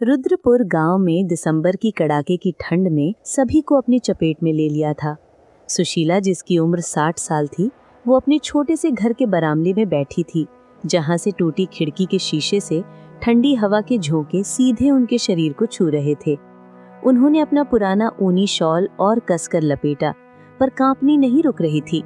रुद्रपुर गांव में दिसंबर की कड़ाके की ठंड ने सभी को अपनी चपेट में ले लिया था। सुशीला, जिसकी उम्र 60 साल थी, वो अपने छोटे से घर के बरामदे में बैठी थी, जहां से टूटी खिड़की के शीशे से ठंडी हवा के झोंके सीधे उनके शरीर को छू रहे थे। उन्होंने अपना पुराना ऊनी शॉल और कसकर लपेटा, पर कांपनी नहीं रुक रही थी।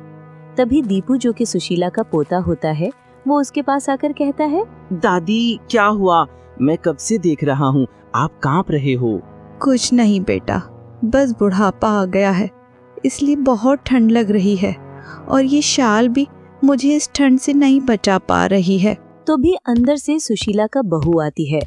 तभी दीपू, जो कि सुशीला का पोता होता है, वो उसके पास आकर कहता है, दादी क्या हुआ? मैं कब से देख रहा हूँ, आप कांप रहे हो। कुछ नहीं बेटा, बस बुढ़ापा आ गया है, इसलिए बहुत ठंड लग रही है और ये शाल भी मुझे इस ठंड से नहीं बचा पा रही है। तो भी अंदर से सुशीला का बहू आती है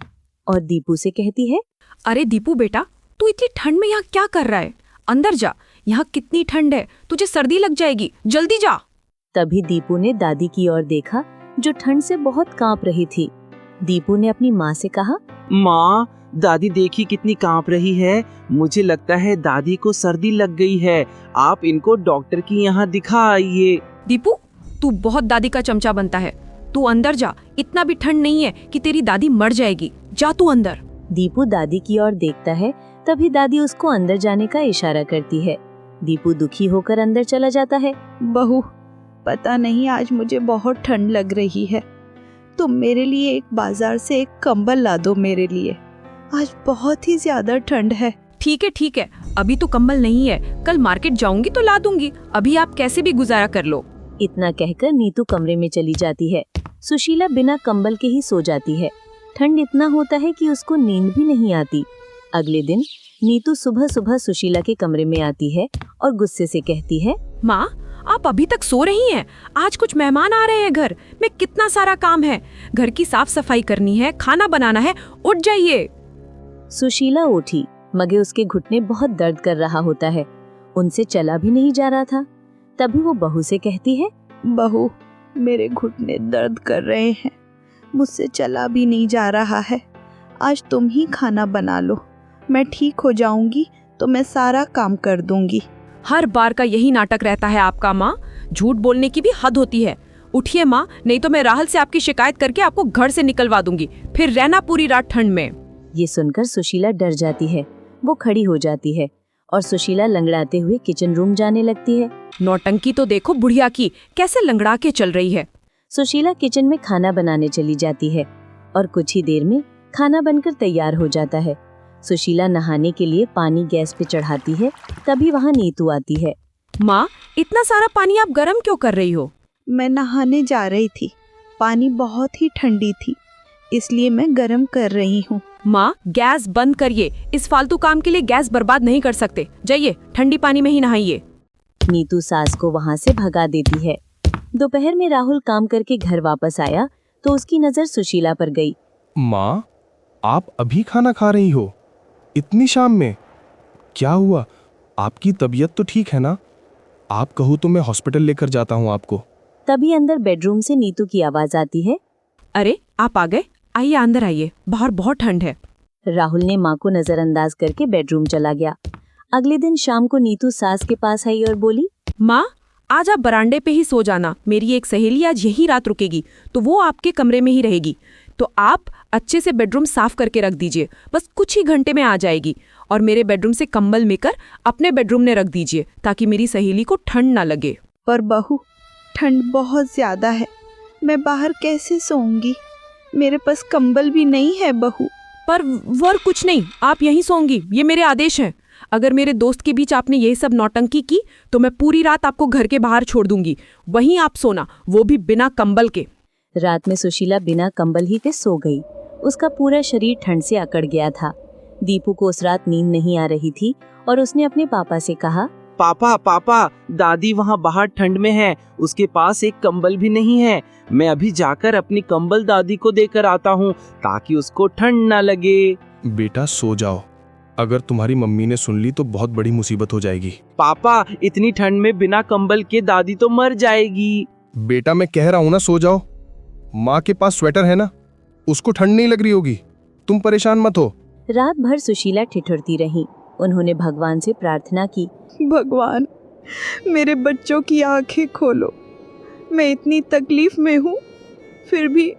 और दीपू से कहती है, अरे दीपू बेटा, तू इतनी ठंड में यहाँ क्या कर रहा है? अंदर जा, यहाँ कितनी ठंड है, तुझे सर्दी लग जाएगी, जल्दी जा। तभी दीपू ने दादी की ओर देखा, जो ठंड से बहुत कांप रही थी। दीपू ने अपनी माँ से कहा, माँ, दादी देखी कितनी कांप रही है, मुझे लगता है दादी को सर्दी लग गई है, आप इनको डॉक्टर की यहाँ दिखा आइए। दीपू, तू बहुत दादी का चमचा बनता है, तू अंदर जा, इतना भी ठंड नहीं है कि तेरी दादी मर जाएगी, जा तू अंदर। दीपू दादी की ओर देखता है, तभी दादी उसको अंदर जाने का इशारा करती है। दीपू दुखी होकर अंदर चला जाता है। बहू, पता नहीं आज मुझे बहुत ठंड लग रही है, तुम मेरे लिए एक बाजार से एक कंबल ला दो मेरे लिए, आज बहुत ही ज्यादा ठंड है। ठीक है, अभी तो कंबल नहीं है, कल मार्केट जाऊंगी तो ला दूंगी, अभी आप कैसे भी गुजारा कर लो। इतना कहकर नीतू कमरे में चली जाती है। सुशीला बिना कंबल के ही सो जाती है। ठंड इतना होता है कि उसको नींद भी नहीं आती। अगले दिन नीतू सुबह सुबह सुशीला के कमरे में आती है और गुस्से से कहती है, माँ, आप अभी तक सो रही हैं? आज कुछ मेहमान आ रहे हैं घर में, कितना सारा काम है, घर की साफ सफाई करनी है, खाना बनाना है, उठ जाइए। सुशीला उठी, मगर उसके घुटने बहुत दर्द कर रहा होता है, उनसे चला भी नहीं जा रहा था। तभी वो बहू से कहती है, बहू, मेरे घुटने दर्द कर रहे हैं, मुझसे चला भी नहीं जा रहा है, आज तुम ही खाना बना लो, मैं ठीक हो जाऊंगी तो मैं सारा काम कर दूंगी। हर बार का यही नाटक रहता है आपका माँ, झूठ बोलने की भी हद होती है। उठिए माँ, नहीं तो मैं राहुल से आपकी शिकायत करके आपको घर से निकलवा दूंगी, फिर रहना पूरी रात ठंड में। ये सुनकर सुशीला डर जाती है। वो खड़ी हो जाती है और सुशीला लंगड़ाते हुए किचन रूम जाने लगती है। नौटंकी तो देखो बुढ़िया की, कैसे लंगड़ा के चल रही है। सुशीला किचन में खाना बनाने चली जाती है और कुछ ही देर में खाना बनकर तैयार हो जाता है। सुशीला नहाने के लिए पानी गैस पे चढ़ाती है, तभी वहाँ नीतू आती है। माँ, इतना सारा पानी आप गर्म क्यों कर रही हो? मैं नहाने जा रही थी, पानी बहुत ही ठंडी थी, इसलिए मैं गर्म कर रही हूँ। माँ, गैस बंद करिए, इस फालतू काम के लिए गैस बर्बाद नहीं कर सकते, जाइए ठंडी पानी में ही नहाइए। नीतू सास को वहाँ से भगा देती है। दोपहर में राहुल काम करके घर वापस आया तो उसकी नजर सुशीला पर गई। माँ, आप अभी खाना खा रही हो? इतनी शाम में? क्या हुआ? आपकी तबीयत तो ठीक है ना? आप कहो तो मैं हॉस्पिटल लेकर जाता हूँ आपको। तभी अंदर बेडरूम से नीतू की आवाज आती है, अरे आप आ गए, आइए अंदर आइए, बाहर बहुत ठंड है। राहुल ने माँ को नजरअंदाज करके बेडरूम चला गया। अगले दिन शाम को नीतू सास के पास आई और बोली, माँ, आज आप बरामदे पे ही सो जाना, मेरी एक सहेली आज यही रात रुकेगी, तो वो आपके कमरे में ही रहेगी, तो आप अच्छे से बेडरूम साफ करके रख दीजिए, बस कुछ ही घंटे में आ जाएगी। और मेरे बेडरूम से कंबल लेकर अपने बेडरूम में रख दीजिए, ताकि मेरी सहेली को ठंड ना लगे। पर बहू, ठंड बहुत ज्यादा है, मैं बाहर कैसे सोऊंगी? मेरे पास कंबल भी नहीं है बहू। पर वर कुछ नहीं, आप यहीं सोंगी, ये मेरे आदेश हैं। अगर मेरे दोस्त के बीच आपने यही सब नौटंकी की तो मैं पूरी रात आपको घर के बाहर छोड़ दूंगी, वहीं आप सोना, वो भी बिना कंबल के। रात में सुशीला बिना कंबल ही पे सो गई। उसका पूरा शरीर ठंड से अकड़ गया था। दीपू को उस रात नींद नहीं आ रही थी और उसने अपने पापा से कहा, पापा, दादी वहाँ बाहर ठंड में है, उसके पास एक कंबल भी नहीं है, मैं अभी जाकर अपनी कंबल दादी को देकर आता हूँ ताकि उसको ठंड ना लगे। बेटा सो जाओ, अगर तुम्हारी मम्मी ने सुन ली तो बहुत बड़ी मुसीबत हो जाएगी। पापा, इतनी ठंड में बिना कंबल के दादी तो मर जाएगी। बेटा मैं कह रहा हूँ ना, सो जाओ। माँ के पास स्वेटर है ना, उसको ठंड नहीं लग रही होगी, तुम परेशान मत हो। रात भर सुशीला ठिठुरती रही। उन्होंने भगवान से प्रार्थना की, भगवान, मेरे बच्चों की आंखें खोलो, मैं इतनी तकलीफ में हूँ, फिर भी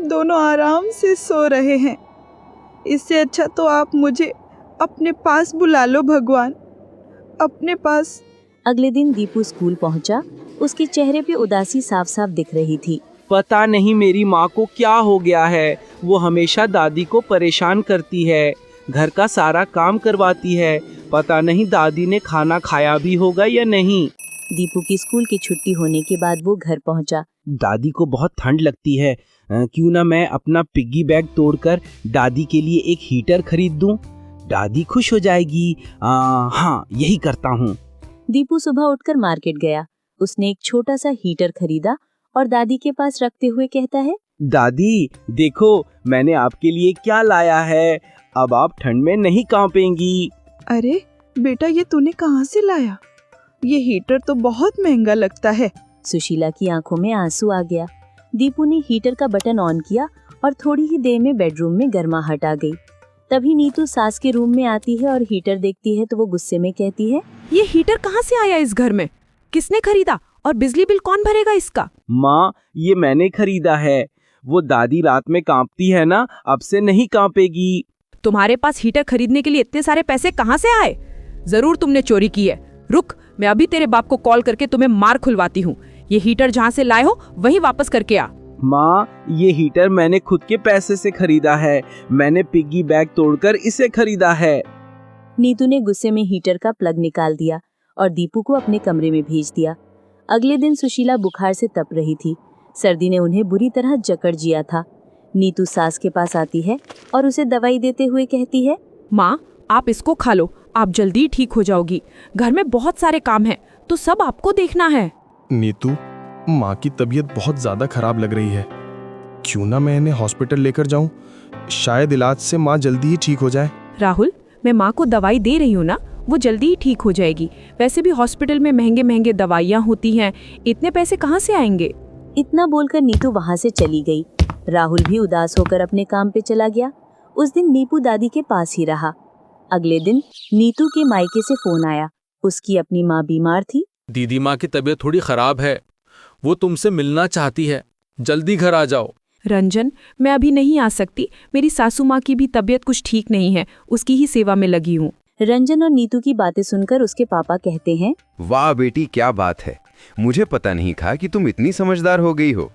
दोनों आराम से सो रहे हैं, इससे अच्छा तो आप मुझे अपने पास बुला लो भगवान, अपने पास। अगले दिन दीपू स्कूल पहुंचा। उसके चेहरे पे उदासी साफ साफ दिख रही थी। पता नहीं मेरी माँ को क्या हो गया है, वो हमेशा दादी को परेशान करती है, घर का सारा काम करवाती है। पता नहीं दादी ने खाना खाया भी होगा या नहीं। दीपू की स्कूल की छुट्टी होने के बाद वो घर पहुंचा। दादी को बहुत ठंड लगती है, क्यों ना मैं अपना पिग्गी बैग तोड़कर दादी के लिए एक हीटर खरीद दूं? दादी खुश हो जाएगी। हाँ, यही करता हूँ। दीपू सुबह उठकर मार्केट गया। उसने एक छोटा सा हीटर खरीदा और दादी के पास रखते हुए कहता है, दादी देखो मैंने आपके लिए क्या लाया है, अब आप ठंड में नहीं कांपेंगी। अरे बेटा, ये तूने कहाँ से लाया? ये हीटर तो बहुत महंगा लगता है। सुशीला की आंखों में आंसू आ गया। दीपू ने हीटर का बटन ऑन किया और थोड़ी ही देर में बेडरूम में गर्माहट आ गई। तभी नीतू सास के रूम में आती है और हीटर देखती है तो वो गुस्से में कहती है, ये हीटर कहाँ से आया इस घर में? किसने खरीदा और बिजली बिल कौन भरेगा इसका? माँ, ये मैंने खरीदा है। वो दादी रात में कांपती है ना, अब से नहीं कांपेगी। तुम्हारे पास हीटर खरीदने के लिए इतने सारे पैसे कहाँ से आए? जरूर तुमने चोरी की है। रुक, मैं अभी तेरे बाप को कॉल करके तुम्हें मार खुलवाती हूँ। ये हीटर जहाँ से लाए हो वहीं वापस करके आ। माँ, ये हीटर मैंने खुद के पैसे से खरीदा है। मैंने पिग्गी बैग तोड़कर इसे खरीदा है। नीतू ने गुस्से में हीटर का प्लग निकाल दिया और दीपू को अपने कमरे में भेज दिया। अगले दिन सुशीला बुखार से तप रही थी। सर्दी ने उन्हें बुरी तरह जकड़ जिया था। नीतू सास के पास आती है और उसे दवाई देते हुए कहती है, माँ, आप इसको खा लो, आप जल्दी ठीक हो जाओगी। घर में बहुत सारे काम हैं, तो सब आपको देखना है। नीतू, माँ की तबीयत बहुत ज़्यादा खराब लग रही है। क्यों ना मैं इन्हें हॉस्पिटल लेकर जाऊं? शायद इलाज से माँ जल्दी ही ठीक हो जाए। राहुल, मैं माँ को दवाई दे रही हूँ ना, वो जल्दी ही ठीक हो जाएगी। वैसे भी हॉस्पिटल में महंगे महंगे दवाइयाँ होती हैं, इतने पैसे कहाँ से आएंगे? इतना बोलकर नीतू वहाँ से चली गई। राहुल भी उदास होकर अपने काम पे चला गया। उस दिन नीपू दादी के पास ही रहा। अगले दिन नीतू के मायके से फोन आया। उसकी अपनी माँ बीमार थी। दीदी माँ की तबीयत थोड़ी खराब है, वो तुमसे मिलना चाहती है, जल्दी घर आ जाओ। रंजन, मैं अभी नहीं आ सकती। मेरी सासू माँ की भी तबीयत कुछ ठीक नहीं है, उसकी ही सेवा में लगी हूँ। रंजन और नीतू की बातें सुनकर उसके पापा कहते हैं, वाह बेटी, क्या बात है। मुझे पता नहीं था कि तुम इतनी समझदार हो गई हो।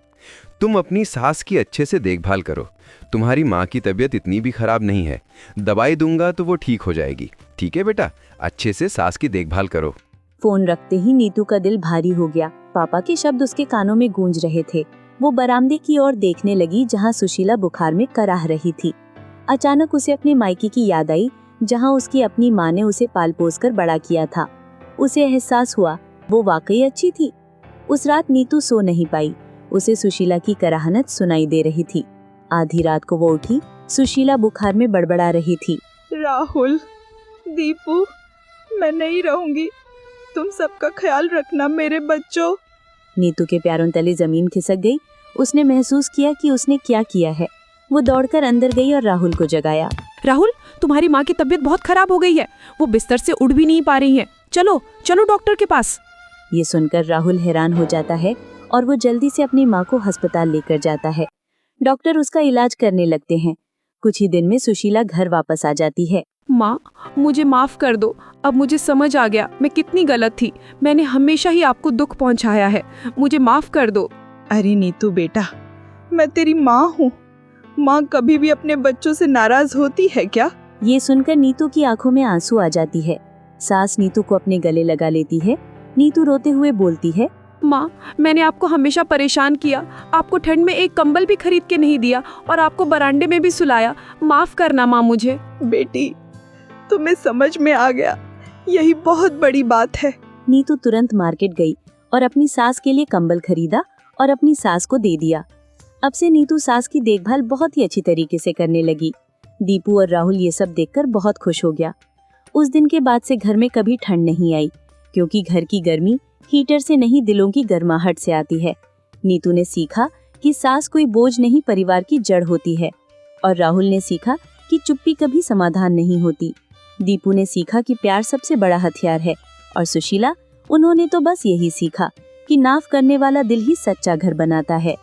तुम अपनी सास की अच्छे से देखभाल करो। तुम्हारी माँ की तबीयत इतनी भी खराब नहीं है। दवाई दूंगा तो वो ठीक हो जाएगी। ठीक है बेटा, अच्छे से सास की देखभाल करो। फोन रखते ही नीतू का दिल भारी हो गया। पापा के शब्द उसके कानों में गूंज रहे थे। वो बरामदे की ओर देखने लगी जहाँ सुशीला बुखार में कराह रही थी। अचानक उसे अपने मायके की याद आई, जहाँ उसकी अपनी माँ ने उसे पाल पोस कर बड़ा किया था। उसे एहसास हुआ वो वाकई अच्छी थी। उस रात नीतू सो नहीं पाई। उसे सुशीला की कराहनत सुनाई दे रही थी। आधी रात को वो उठी। सुशीला बुखार में बड़बड़ा रही थी। राहुल, दीपू, मैं नहीं रहूंगी। तुम सबका ख्याल रखना मेरे बच्चों। नीतू के पैरों तले जमीन खिसक गई। उसने महसूस किया कि उसने क्या किया है। वो दौड़कर अंदर गई और राहुल को जगाया। राहुल, तुम्हारी माँ की तबीयत बहुत खराब हो गई है, वो बिस्तर से उठ भी नहीं पा रही है। चलो चलो डॉक्टर के पास। ये सुनकर राहुल हैरान हो जाता है और वो जल्दी से अपनी माँ को अस्पताल लेकर जाता है। डॉक्टर उसका इलाज करने लगते हैं। कुछ ही दिन में सुशीला घर वापस आ जाती है। माँ, मुझे माफ कर दो। अब मुझे समझ आ गया मैं कितनी गलत थी। मैंने हमेशा ही आपको दुख पहुँचाया है, मुझे माफ कर दो। अरे नीतू बेटा, मैं तेरी माँ हूँ। माँ कभी भी अपने बच्चों से नाराज होती है क्या? ये सुनकर नीतू की आंखों में आंसू आ जाती है। सास नीतू को अपने गले लगा लेती है। नीतू रोते हुए बोलती है, माँ, मैंने आपको हमेशा परेशान किया, आपको ठंड में एक कंबल भी खरीद के नहीं दिया और आपको बरामदे में भी सुलाया। माफ करना माँ मुझे। बेटी, तुम्हें समझ में आ गया, यही बहुत बड़ी बात है। नीतू तुरंत मार्केट गई और अपनी सास के लिए कंबल खरीदा और अपनी सास को दे दिया। अब से नीतू सास की देखभाल बहुत ही अच्छी तरीके से करने लगी। दीपू और राहुल ये सब देखकर बहुत खुश हो गया। उस दिन के बाद से घर में कभी ठंड नहीं आई, क्योंकि घर की गर्मी हीटर से नहीं दिलों की गर्माहट से आती है। नीतू ने सीखा कि सास कोई बोझ नहीं, परिवार की जड़ होती है। और राहुल ने सीखा कि चुप्पी कभी समाधान नहीं होती। दीपू ने सीखा कि प्यार सबसे बड़ा हथियार है। और सुशीला, उन्होंने तो बस यही सीखा कि माफ करने वाला दिल ही सच्चा घर बनाता है।